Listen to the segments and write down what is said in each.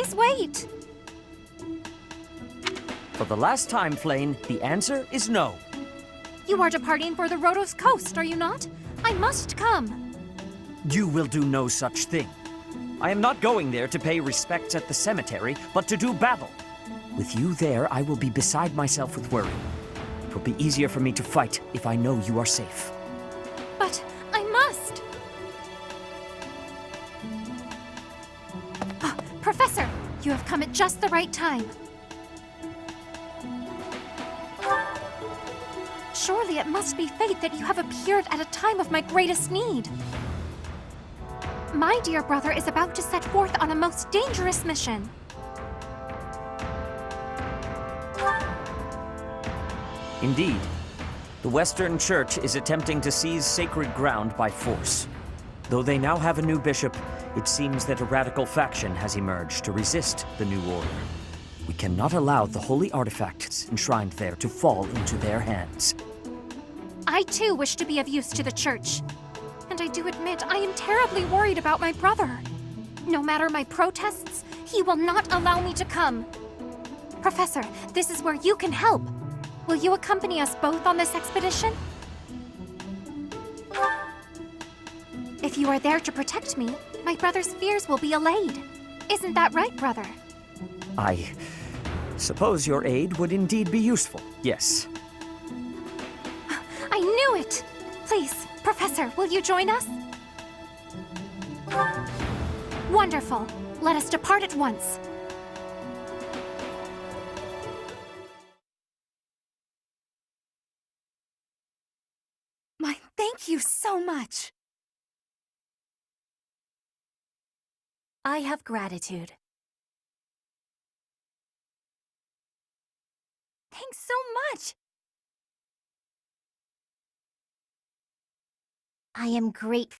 Please wait! For the last time, Flyan, the answer is no. You are departing for the Rhodos coast, are you not? I must come. You will do no such thing. I am not going there to pay respects at the cemetery, but to do battle. With you there, I will be beside myself with worry. It will be easier for me to fight if I know you are safe. But I must! Ah, Professor, you have come at just the right time. Surely it must be fate that you have appeared at a time of my greatest need. My dear brother is about to set forth on a most dangerous mission. Indeed. The Western Church is attempting to seize sacred ground by force. Though they now have a new bishop, it seems that a radical faction has emerged to resist the new order. We cannot allow the holy artifacts enshrined there to fall into their hands. I too wish to be of use to the Church. And I do admit I am terribly worried about my brother. No matter my protests, he will not allow me to come. Professor, this is where you can help. Will you accompany us both on this expedition? If you are there to protect me, my brother's fears will be allayed. Isn't that right, brother? I suppose your aid would indeed be useful, yes. I knew it! Please, Professor, will you join us? Wonderful. Let us depart at once. Thank you so much. I have gratitude. Thanks so much. I am grateful.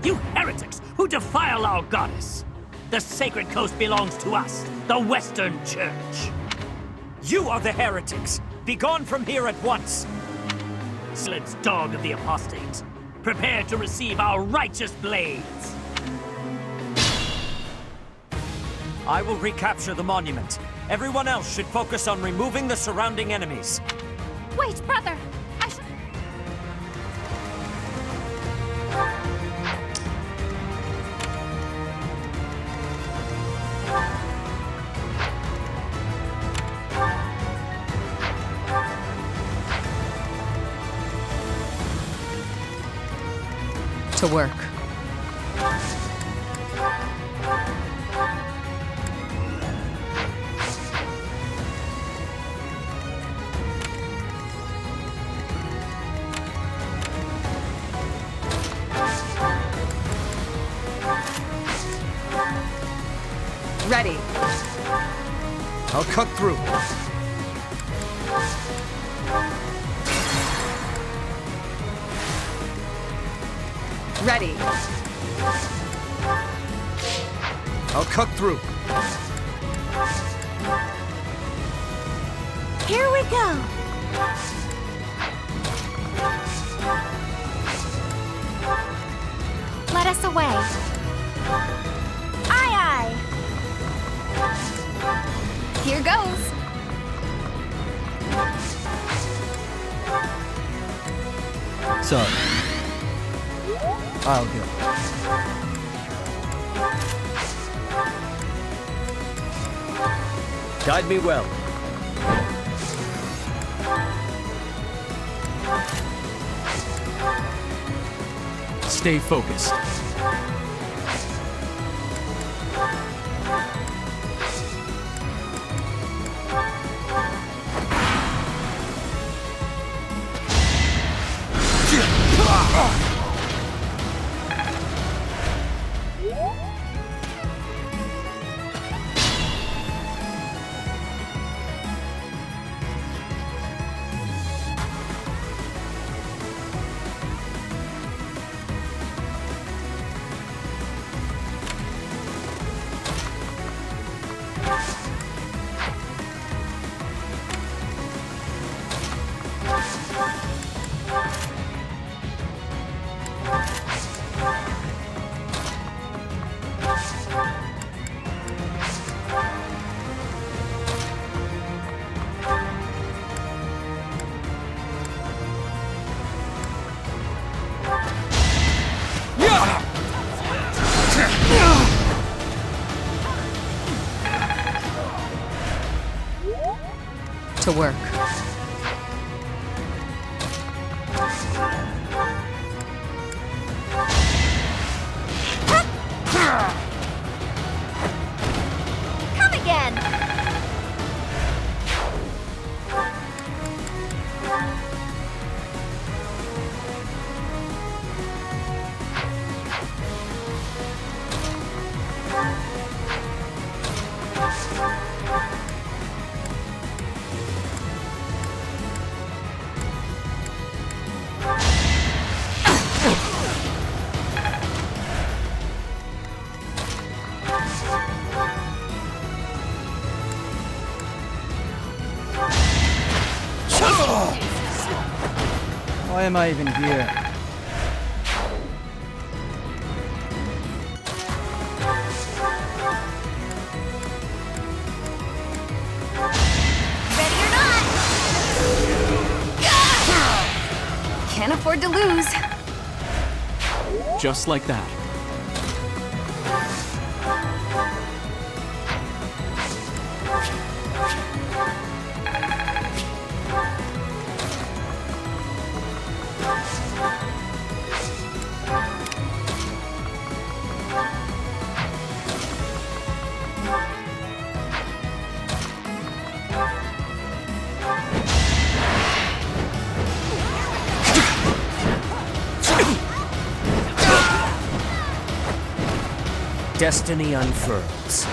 You heretics who defile our goddess! The sacred coast belongs to us, the Western Church. You are the heretics! Begone from here at once! Silence, dog of the apostates. Prepare to receive our righteous blades. I will recapture the monument. Everyone else should focus on removing the surrounding enemies. Wait, brother! I should... To work. Ready. I'll cut through. Ready. I'll cut through. Here we go. Let us away. Aye, aye. Here goes. Sorry. I'll go. Guide me well. Stay focused. To work. Come again. Why am I even here? Ready or not? Can't afford to lose. Just like that. Destiny unfurls.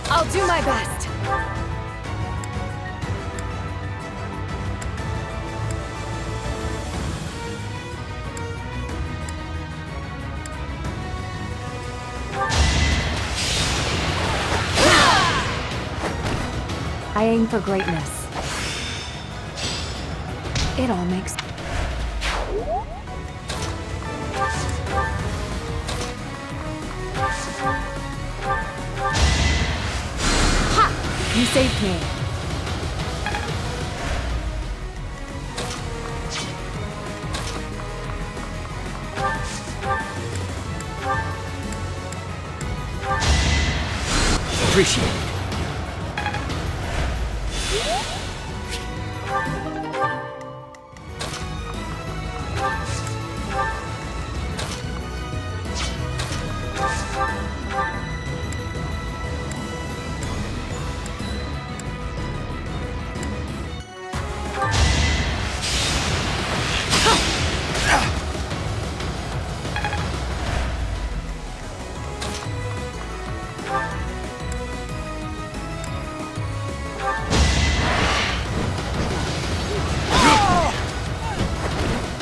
I'll do my best. I aim for greatness. It all makes You saved me. Appreciate it.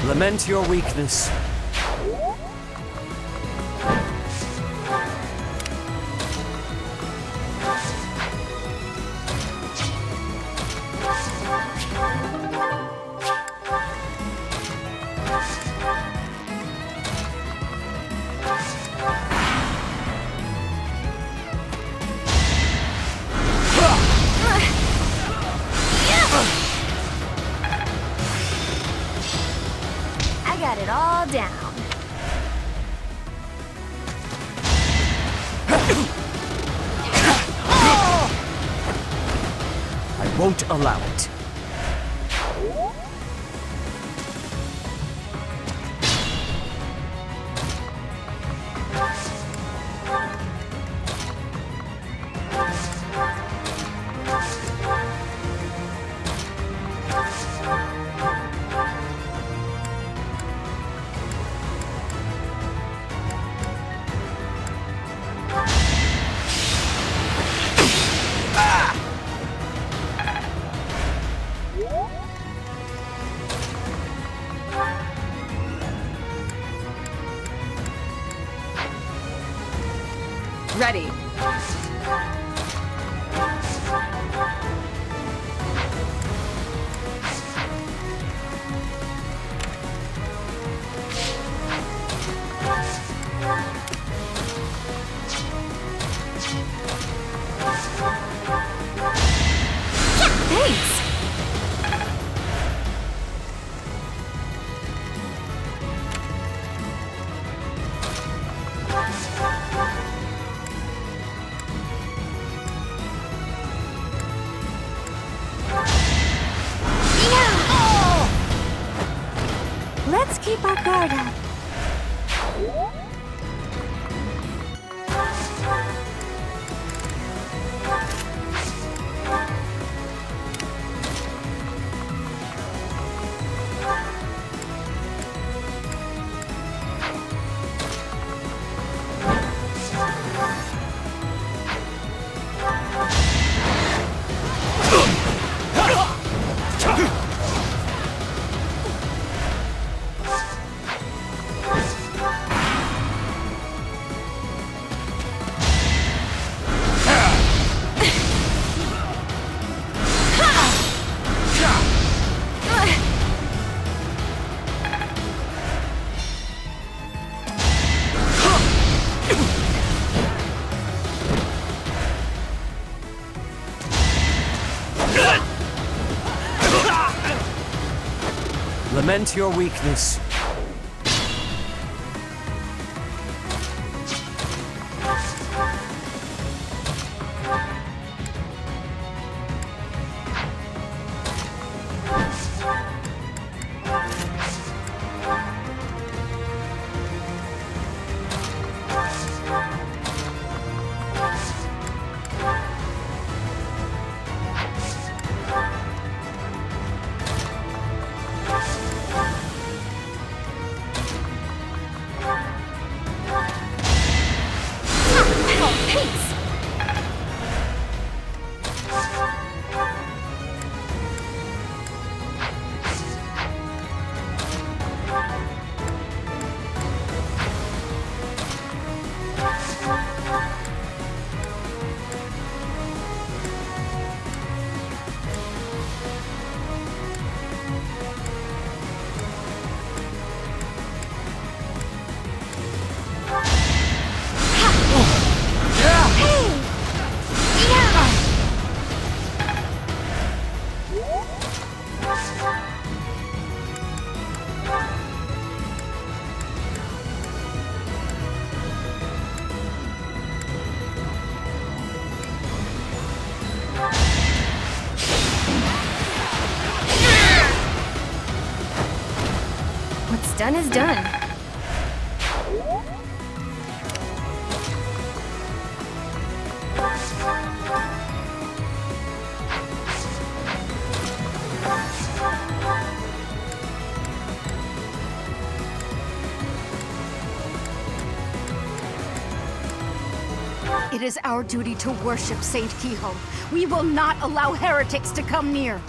Lament your weakness. I got it all down. I won't allow it. Ready. Thanks. Let's keep our guard up. Lament your weakness. What's done is done. It is our duty to worship Saint Kehoe. We will not allow heretics to come near.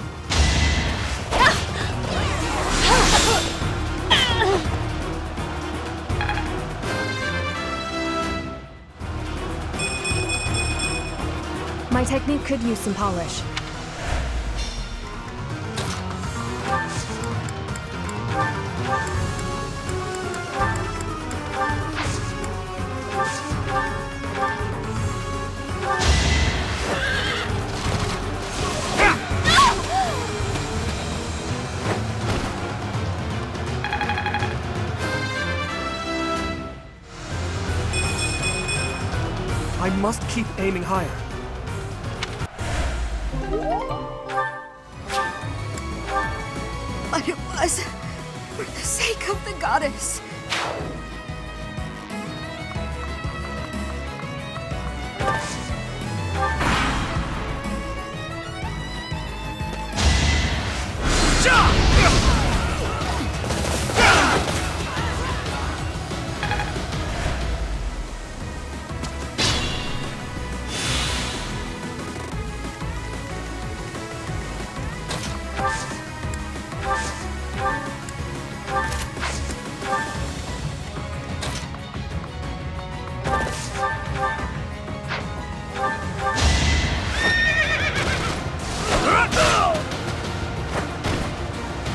My technique could use some polish. I must keep aiming higher. But it was for the sake of the goddess.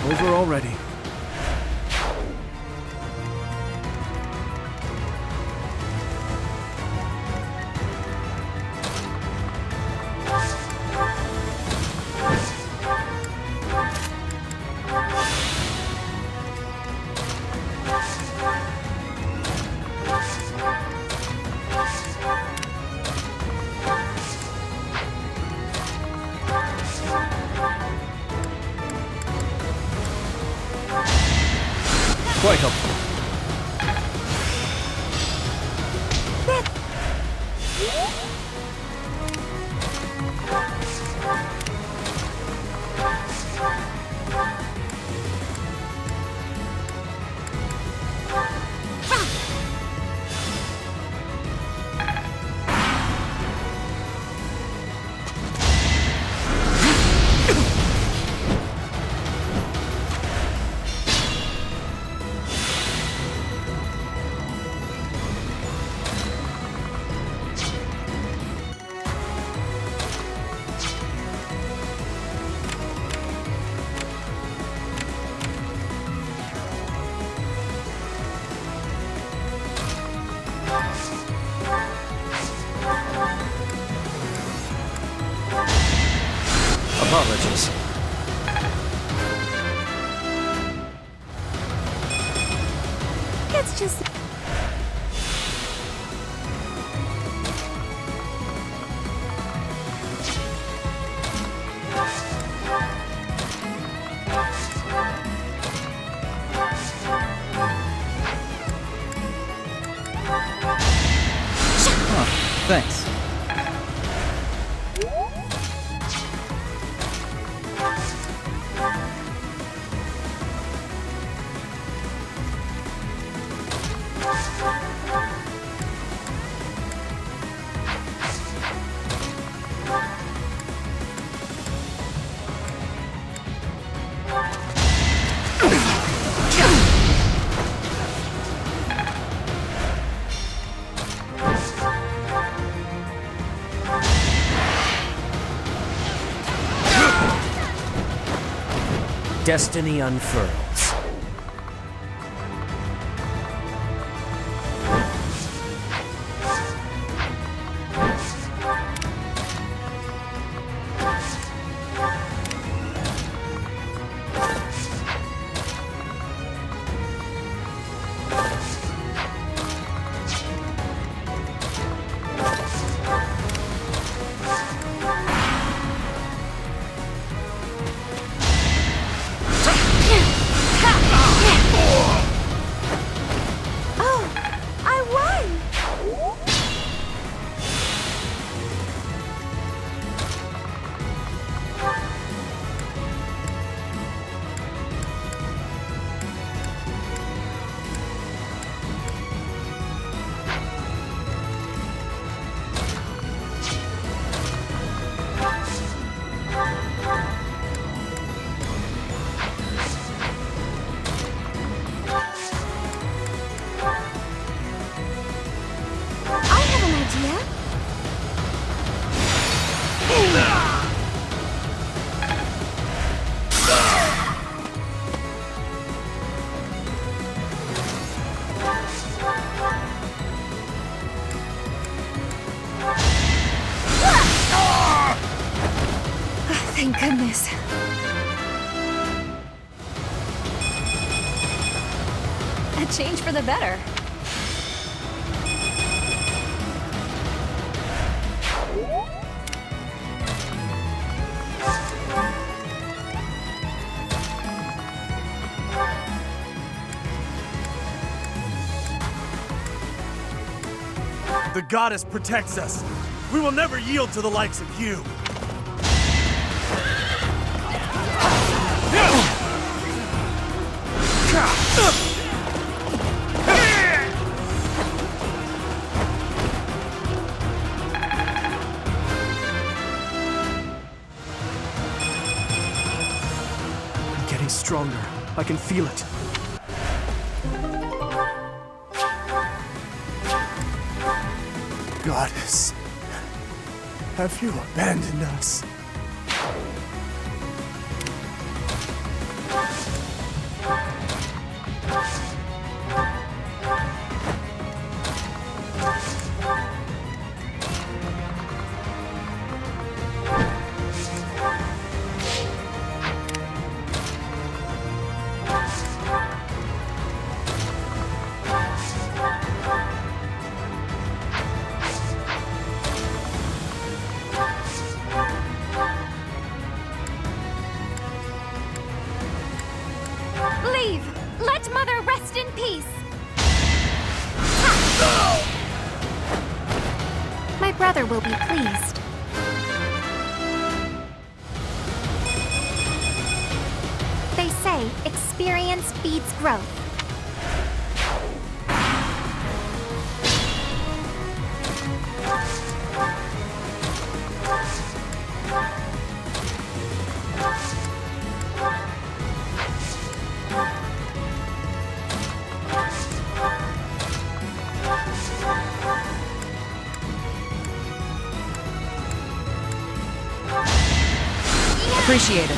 Over already. Quite helpful. Apologies. It's just... Thanks. Destiny unfurls. change for the better. The goddess protects us. We will never yield to the likes of you. I'm getting stronger. I can feel it. Goddess, have you abandoned us? Leave! Let Mother rest in peace! My brother will be pleased. They say experience feeds growth. Appreciate it.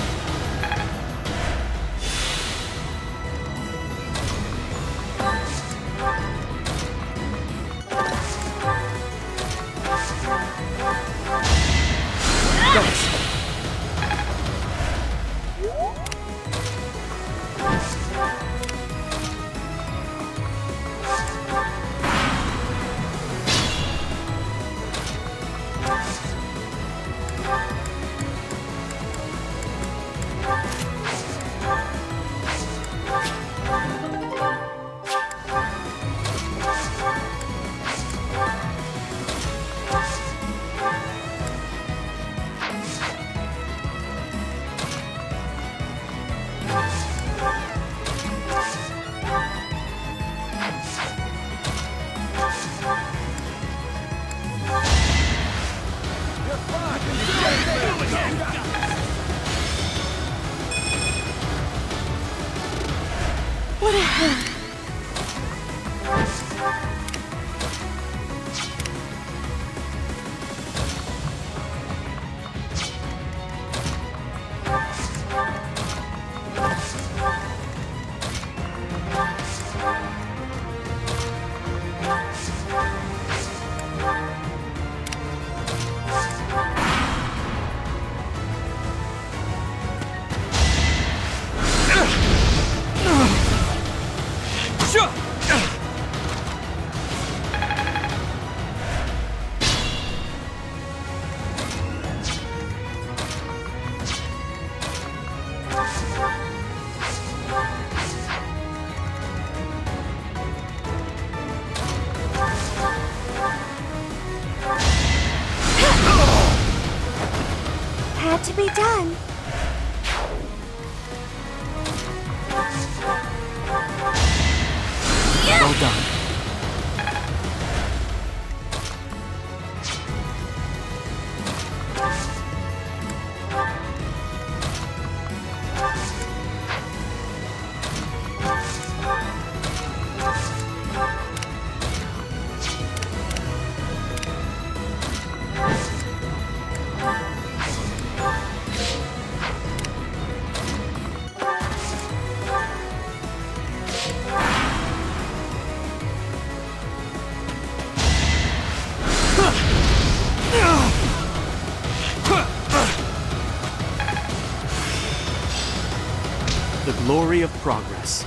Had to be done. Well done. The glory of progress.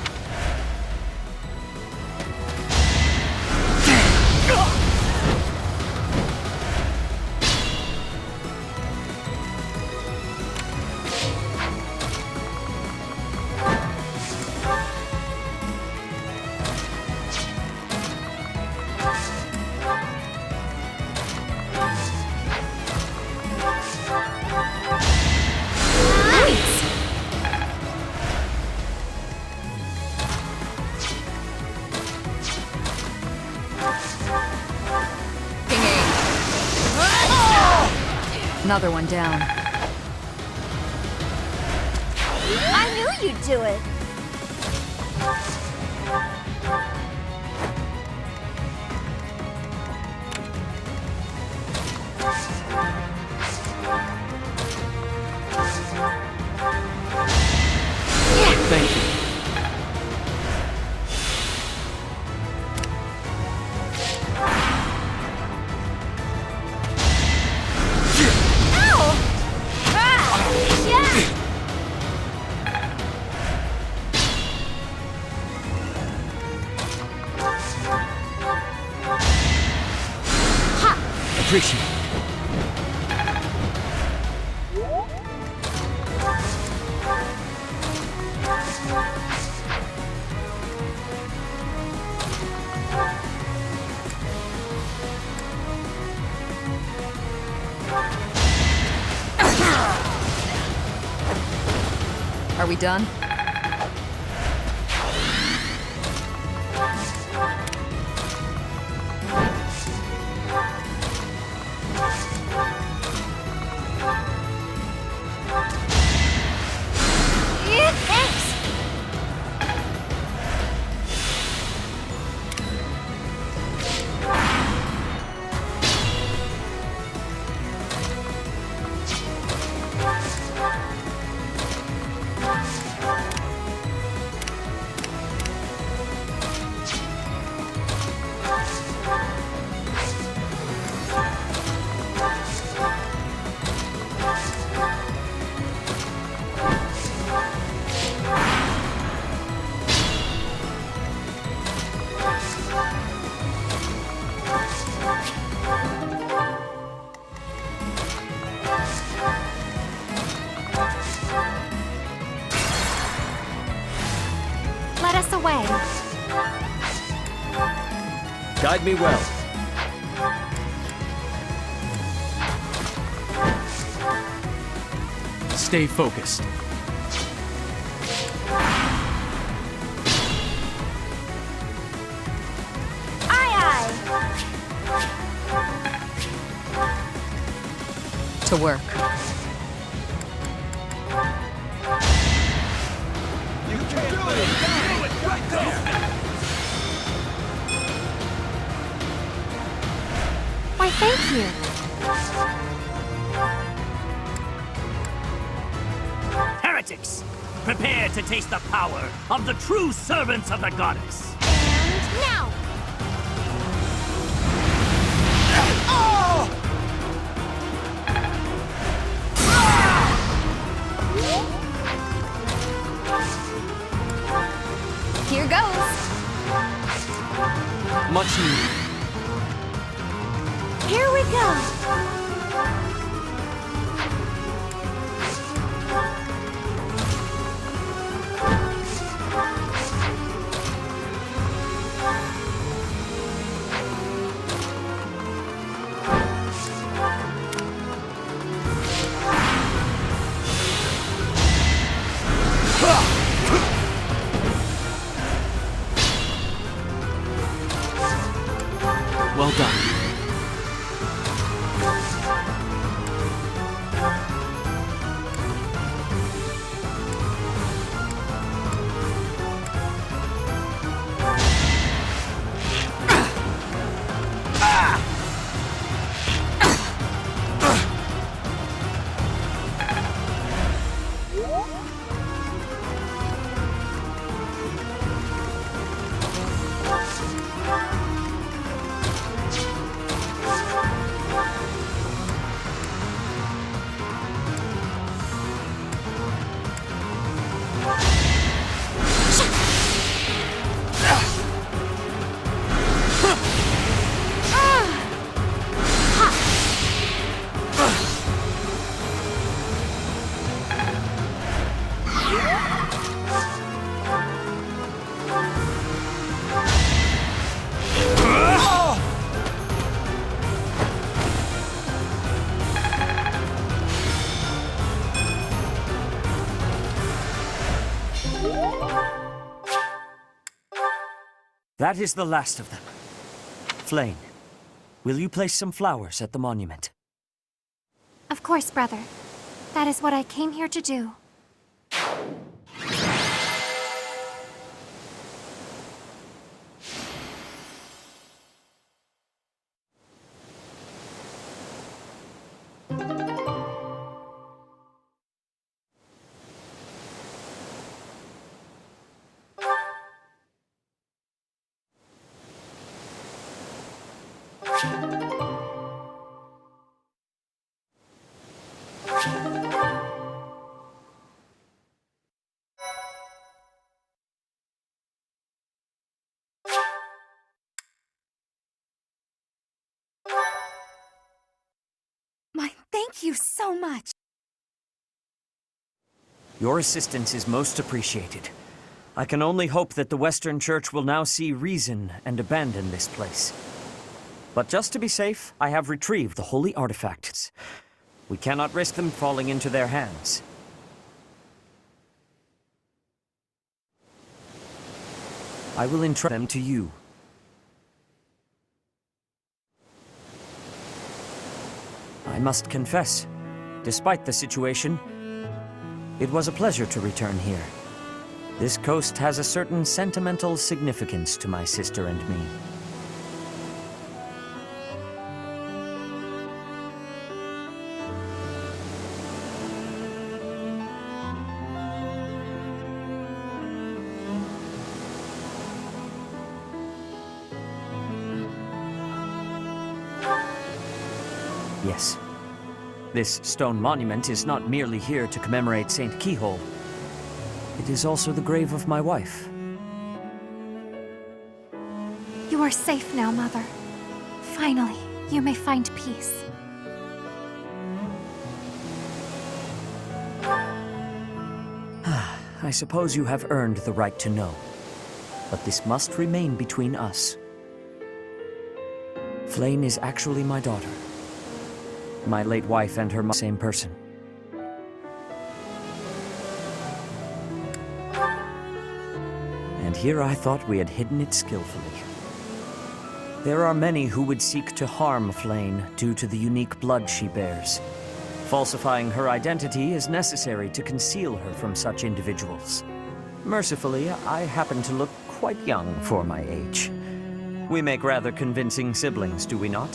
Another one down. I knew you'd do it! Thank you. Appreciate it. Are we done? Thanks! Let us away. Guide me well. Stay focused. Aye, To work. Why, thank you. Heretics! Prepare to taste the power of the true servants of the goddess! And now! here goes! Much needed. Here we go! Well done. That is the last of them. Flyan, will you place some flowers at the monument? Of course, brother. That is what I came here to do. Thank you so much. Your assistance is most appreciated. I can only hope that the Western Church will now see reason and abandon this place. But just to be safe, I have retrieved the holy artifacts. We cannot risk them falling into their hands. I will entrust them to you. I must confess, despite the situation, it was a pleasure to return here. This coast has a certain sentimental significance to my sister and me. Yes. This stone monument is not merely here to commemorate St. Keyhole. It is also the grave of my wife. You are safe now, Mother. Finally, you may find peace. I suppose you have earned the right to know. But this must remain between us. Flyan is actually my daughter. My late wife and her mother, same person. And here I thought we had hidden it skillfully. There are many who would seek to harm Flyan due to the unique blood she bears. Falsifying her identity is necessary to conceal her from such individuals. Mercifully, I happen to look quite young for my age. We make rather convincing siblings, do we not?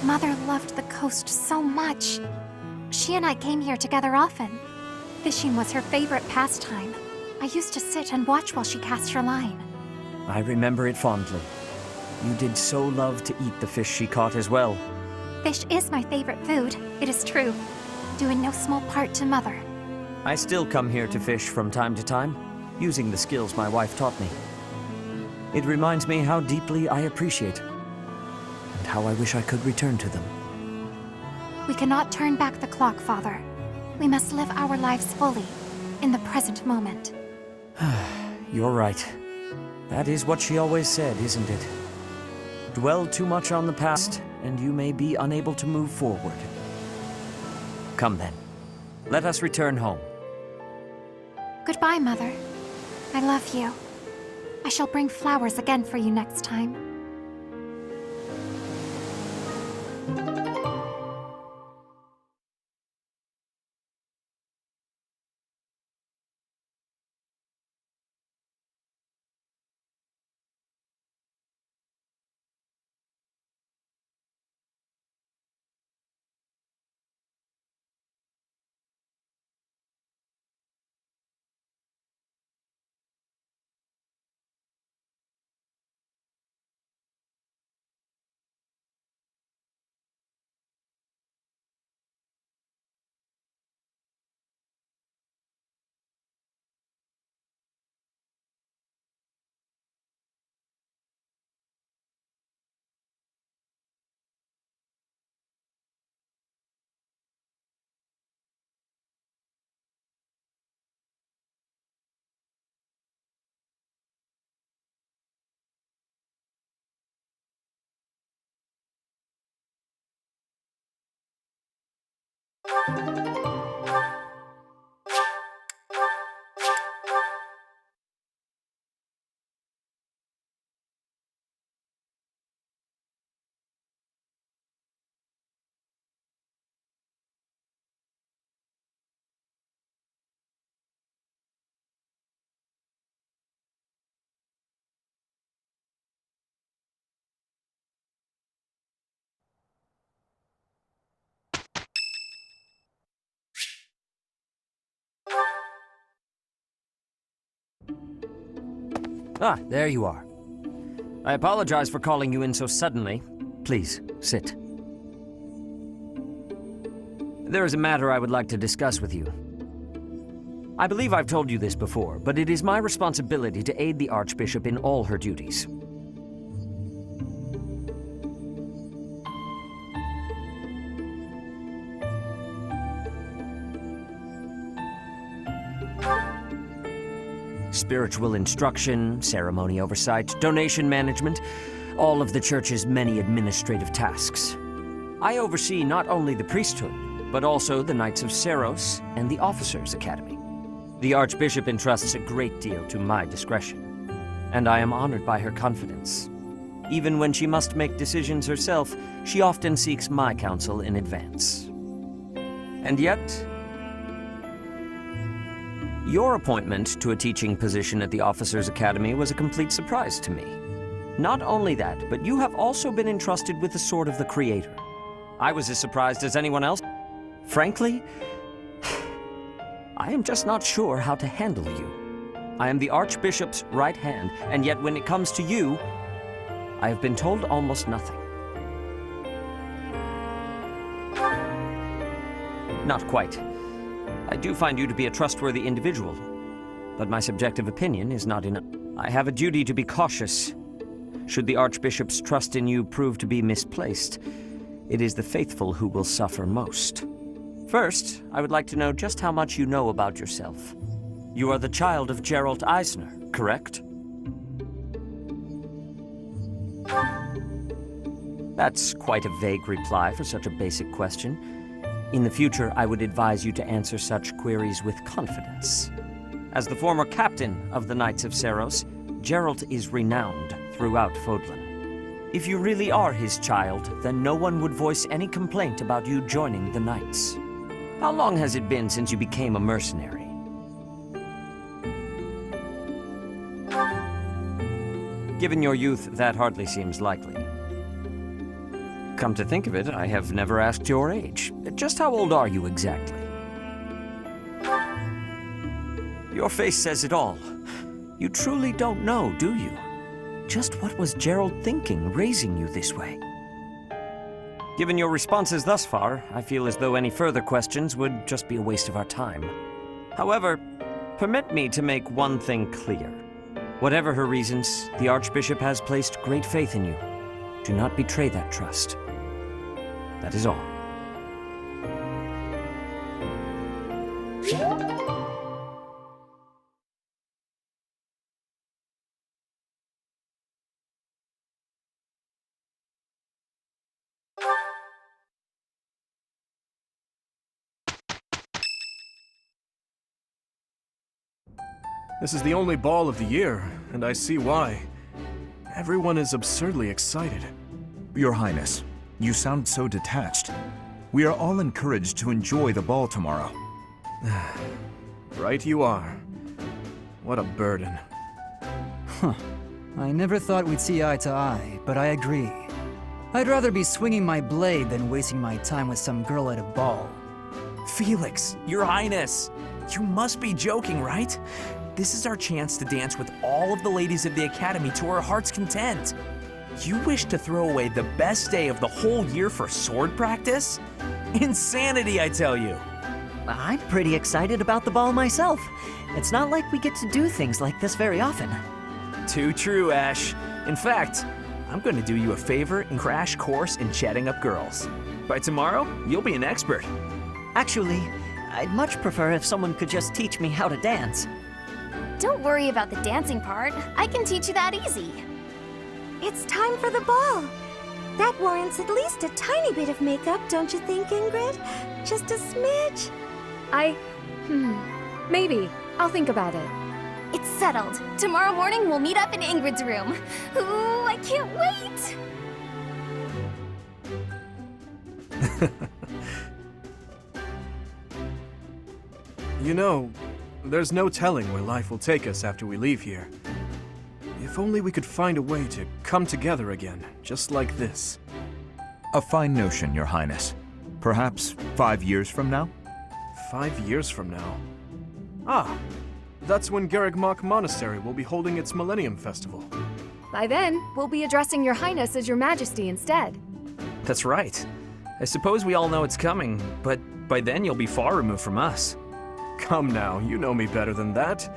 Mother loved the coast so much. She and I came here together often. Fishing was her favorite pastime. I used to sit and watch while she cast her line. I remember it fondly. You did so love to eat the fish she caught as well. Fish is my favorite food, it is true, due in no small part to Mother. I still come here to fish from time to time, using the skills my wife taught me. It reminds me how deeply I appreciate, and how I wish I could return to them. We cannot turn back the clock, Father. We must live our lives fully, in the present moment. You're right. That is what she always said, isn't it? Dwell too much on the past, and you may be unable to move forward. Come then. Let us return home. Goodbye, Mother. I love you. I shall bring flowers again for you next time. Ah, there you are. I apologize for calling you in so suddenly. Please, sit. There is a matter I would like to discuss with you. I believe I've told you this before, but it is my responsibility to aid the Archbishop in all her duties. Spiritual instruction, ceremony oversight, donation management, all of the Church's many administrative tasks. I oversee not only the priesthood, but also the Knights of Seros and the Officers' Academy. The Archbishop entrusts a great deal to my discretion, and I am honored by her confidence. Even when she must make decisions herself, she often seeks my counsel in advance. And yet, your appointment to a teaching position at the Officers' Academy was a complete surprise to me. Not only that, but you have also been entrusted with the Sword of the Creator. I was as surprised as anyone else. Frankly, I am just not sure how to handle you. I am the Archbishop's right hand, and yet when it comes to you, I have been told almost nothing. Not quite. I do find you to be a trustworthy individual, but my subjective opinion is not enough. I have a duty to be cautious. Should the Archbishop's trust in you prove to be misplaced, it is the faithful who will suffer most. First, I would like to know just how much you know about yourself. You are the child of Geralt Eisner, correct? That's quite a vague reply for such a basic question. In the future, I would advise you to answer such queries with confidence. As the former captain of the Knights of Seros, Geralt is renowned throughout Fodlan. If you really are his child, then no one would voice any complaint about you joining the Knights. How long has it been since you became a mercenary? Given your youth, that hardly seems likely. Come to think of it, I have never asked your age. Just how old are you exactly? Your face says it all. You truly don't know, do you? Just what was Gerald thinking, raising you this way? Given your responses thus far, I feel as though any further questions would just be a waste of our time. However, permit me to make one thing clear. Whatever her reasons, the Archbishop has placed great faith in you. Do not betray that trust. That is all. This is the only ball of the year, and I see why. Everyone is absurdly excited. Your Highness, you sound so detached. We are all encouraged to enjoy the ball tomorrow. Right you are. What a burden. I never thought we'd see eye to eye, but I agree. I'd rather be swinging my blade than wasting my time with some girl at a ball. Felix, Your Highness, you must be joking, right? This is our chance to dance with all of the ladies of the Academy to our heart's content. You wish to throw away the best day of the whole year for sword practice? Insanity, I tell you. I'm pretty excited about the ball myself. It's not like we get to do things like this very often. Too true, Ash. In fact, I'm going to do you a favor and crash course in chatting up girls. By tomorrow, you'll be an expert. Actually, I'd much prefer if someone could just teach me how to dance. Don't worry about the dancing part. I can teach you that easy. It's time for the ball. That warrants at least a tiny bit of makeup, don't you think, Ingrid? Just a smidge. Maybe. I'll think about it. It's settled. Tomorrow morning we'll meet up in Ingrid's room. Ooh, I can't wait! You know, there's no telling where life will take us after we leave here. If only we could find a way to come together again, just like this. A fine notion, Your Highness. Perhaps 5 years from now? 5 years from now? Ah, That's when Garrigmach Monastery will be holding its Millennium Festival. By then, we'll be addressing Your Highness as Your Majesty instead. That's right. I suppose we all know it's coming, but by then you'll be far removed from us. Come now, you know me better than that.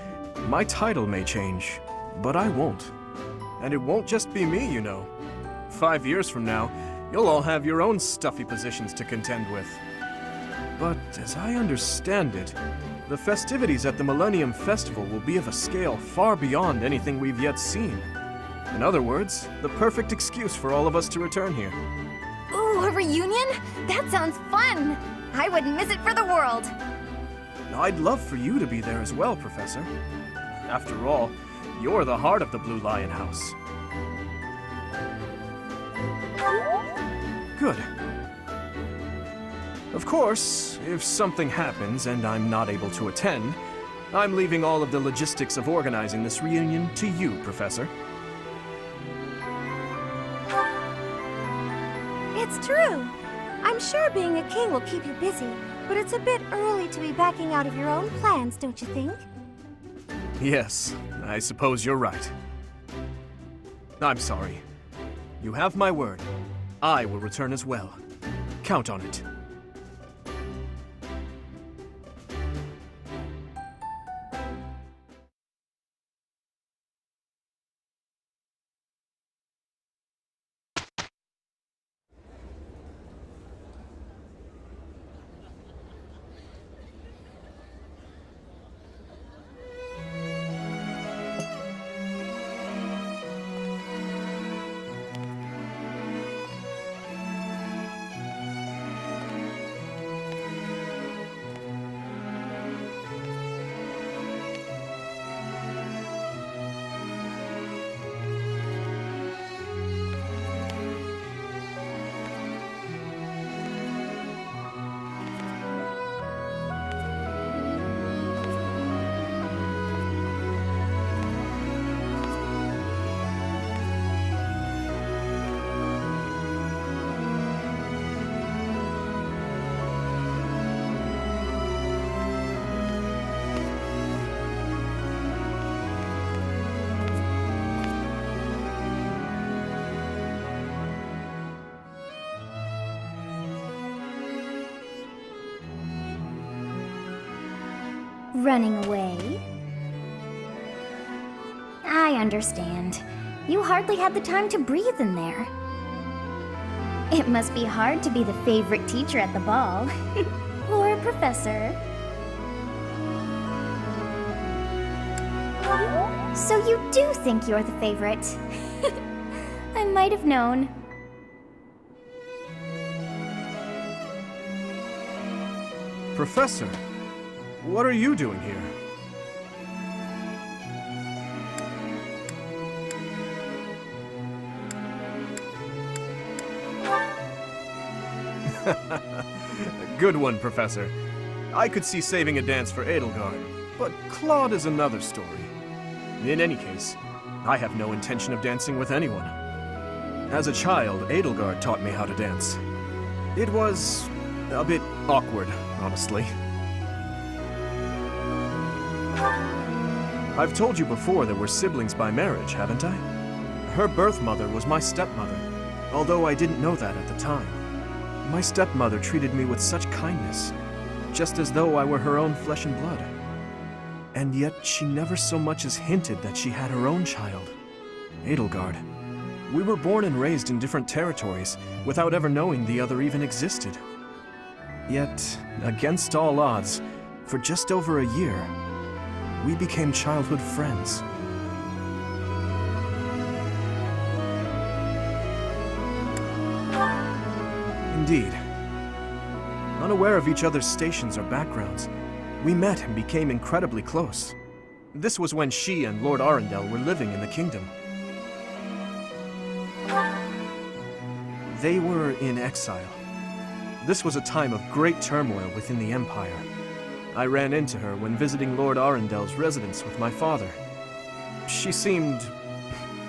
My title may change, but I won't. And it won't just be me, you know. 5 years from now, you'll all have your own stuffy positions to contend with. But as I understand it, the festivities at the Millennium Festival will be of a scale far beyond anything we've yet seen. In other words, the perfect excuse for all of us to return here. Ooh, a reunion? That sounds fun! I wouldn't miss it for the world! I'd love for you to be there as well, Professor. After all, you're the heart of the Blue Lion House. Good. Of course, if something happens and I'm not able to attend, I'm leaving all of the logistics of organizing this reunion to you, Professor. It's true. I'm sure being a king will keep you busy, but it's a bit early to be backing out of your own plans, don't you think? Yes, I suppose you're right. I'm sorry. You have my word. I will return as well. Count on it. Running away? I understand. You hardly had the time to breathe in there. It must be hard to be the favorite teacher at the ball. Or a professor. So you do think you're the favorite? I might have known. Professor, what are you doing here? Good one, Professor. I could see saving a dance for Edelgard, but Claude is another story. In any case, I have no intention of dancing with anyone. As a child, Edelgard taught me how to dance. It was a bit awkward, honestly. I've told you before that we're siblings by marriage, haven't I? Her birth mother was my stepmother, although I didn't know that at the time. My stepmother treated me with such kindness, just as though I were her own flesh and blood. And yet she never so much as hinted that she had her own child, Edelgard. We were born and raised in different territories, without ever knowing the other even existed. Yet, against all odds, for just over a year, we became childhood friends. Indeed. Unaware of each other's stations or backgrounds, we met and became incredibly close. This was when she and Lord Arundel were living in the kingdom. They were in exile. This was a time of great turmoil within the Empire. I ran into her when visiting Lord Arundel's residence with my father. She seemed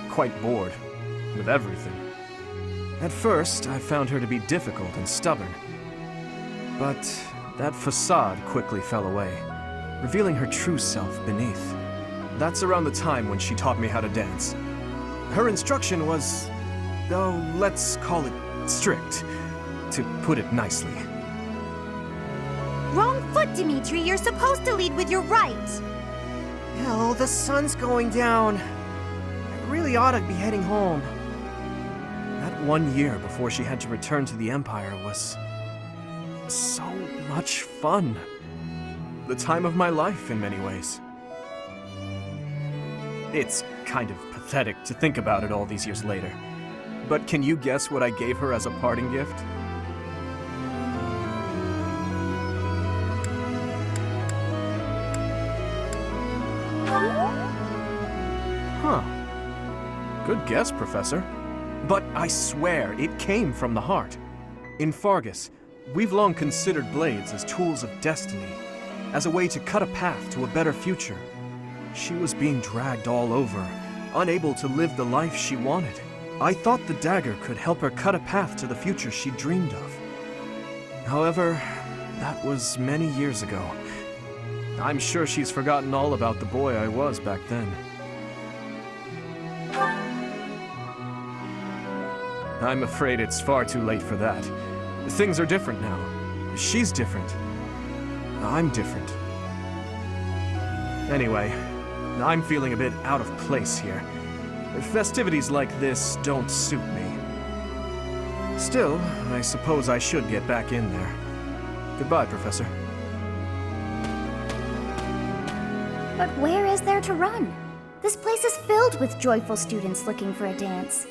quite bored with everything. At first, I found her to be difficult and stubborn. But that facade quickly fell away, revealing her true self beneath. That's around the time when she taught me how to dance. Her instruction was, oh, let's call it strict, to put it nicely. Wrong foot, Dimitri. You're supposed to lead with your right. Hell, the sun's going down. I really ought to be heading home. That 1 year before she had to return to the Empire was so much fun. The time of my life in many ways. It's kind of pathetic to think about it all these years later. But can you guess what I gave her as a parting gift? Huh. Good guess, Professor. But I swear, it came from the heart. In Fargus, we've long considered blades as tools of destiny, as a way to cut a path to a better future. She was being dragged all over, unable to live the life she wanted. I thought the dagger could help her cut a path to the future she dreamed of. However, that was many years ago. I'm sure she's forgotten all about the boy I was back then. I'm afraid it's far too late for that. Things are different now. She's different. I'm different. Anyway, I'm feeling a bit out of place here. Festivities like this don't suit me. Still, I suppose I should get back in there. Goodbye, Professor. But where is there to run? This place is filled with joyful students looking for a dance.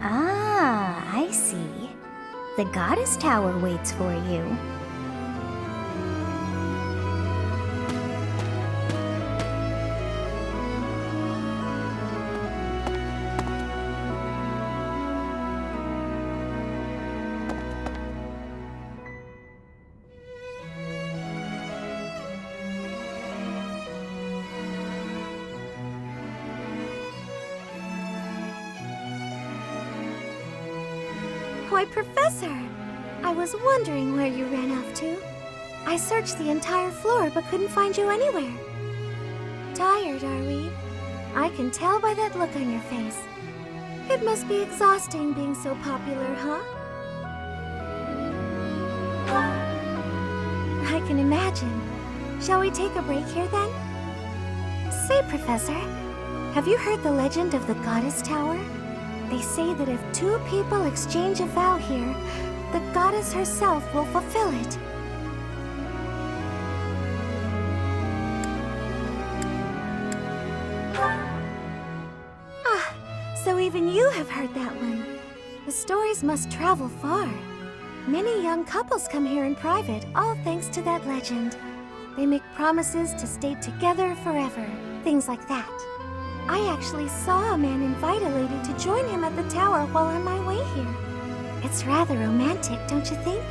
Ah, I see. The Goddess Tower waits for you. Why, Professor! I was wondering where you ran off to. I searched the entire floor but couldn't find you anywhere. Tired, are we? I can tell by that look on your face. It must be exhausting being so popular, huh? I can imagine. Shall we take a break here then? Say, Professor, have you heard the legend of the Goddess Tower? They say that if two people exchange a vow here, the goddess herself will fulfill it. Ah, so even you have heard that one. The stories must travel far. Many young couples come here in private, all thanks to that legend. They make promises to stay together forever, things like that. I actually saw a man invite a lady to join him at the tower while on my way here. It's rather romantic, don't you think?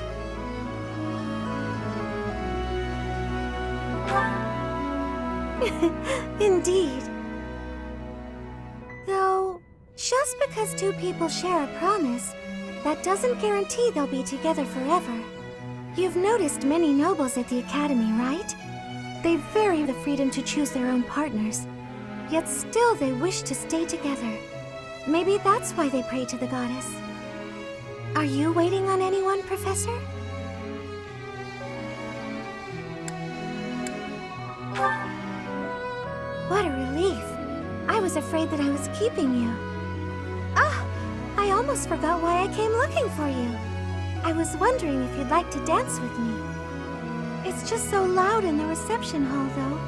Indeed. Though, just because two people share a promise, that doesn't guarantee they'll be together forever. You've noticed many nobles at the Academy, right? They vary the freedom to choose their own partners. Yet still they wish to stay together. Maybe that's why they pray to the goddess. Are you waiting on anyone, Professor? What a relief. I was afraid that I was keeping you. Ah, I almost forgot why I came looking for you. I was wondering if you'd like to dance with me. It's just so loud in the reception hall, though.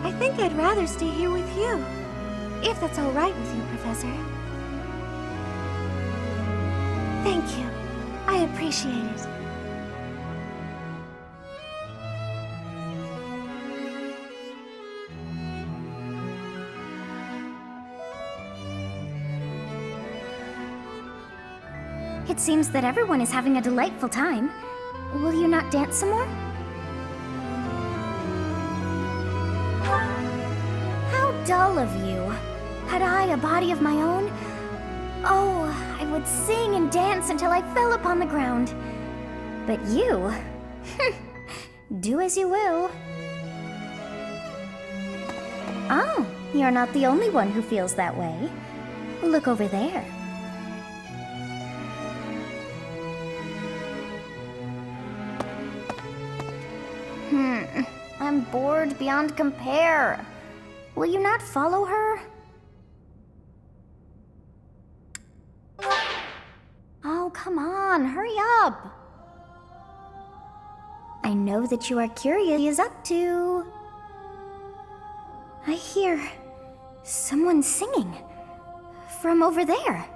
I think I'd rather stay here with you. If that's all right with you, Professor. Thank you. I appreciate it. It seems that everyone is having a delightful time. Will you not dance some more? How dull of you. Had I a body of my own? Oh, I would sing and dance until I fell upon the ground. But you... do as you will. Oh, you're not the only one who feels that way. Look over there. I'm bored beyond compare. Will you not follow her? Oh, come on, hurry up. I know that you are curious what he is up to. I hear someone singing from over there.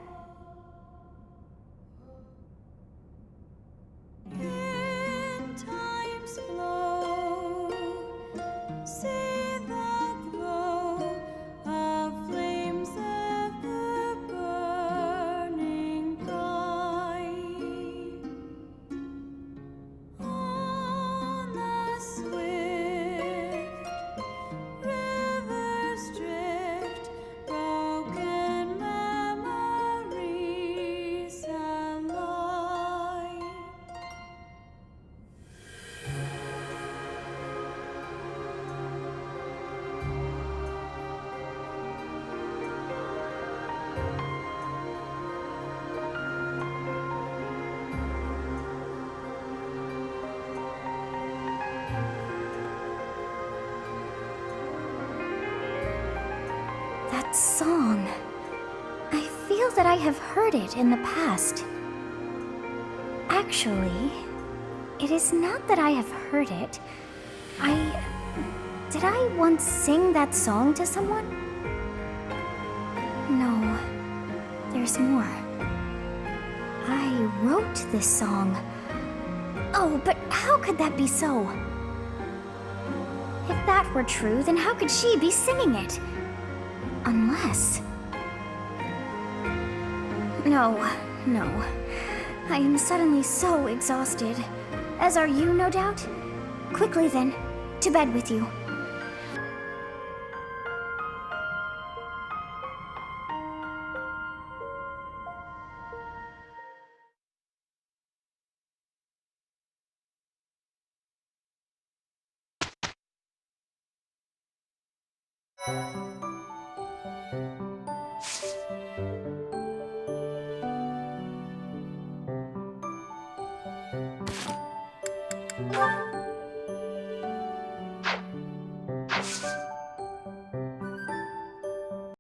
That song. I feel that I have heard it in the past. Actually, it is not that I have heard it. Did I once sing that song to someone? No, there's more. I wrote this song. Oh, but how could that be so? If that were true, then how could she be singing it? Unless... No. I am suddenly so exhausted. As are you, no doubt? Quickly then, to bed with you.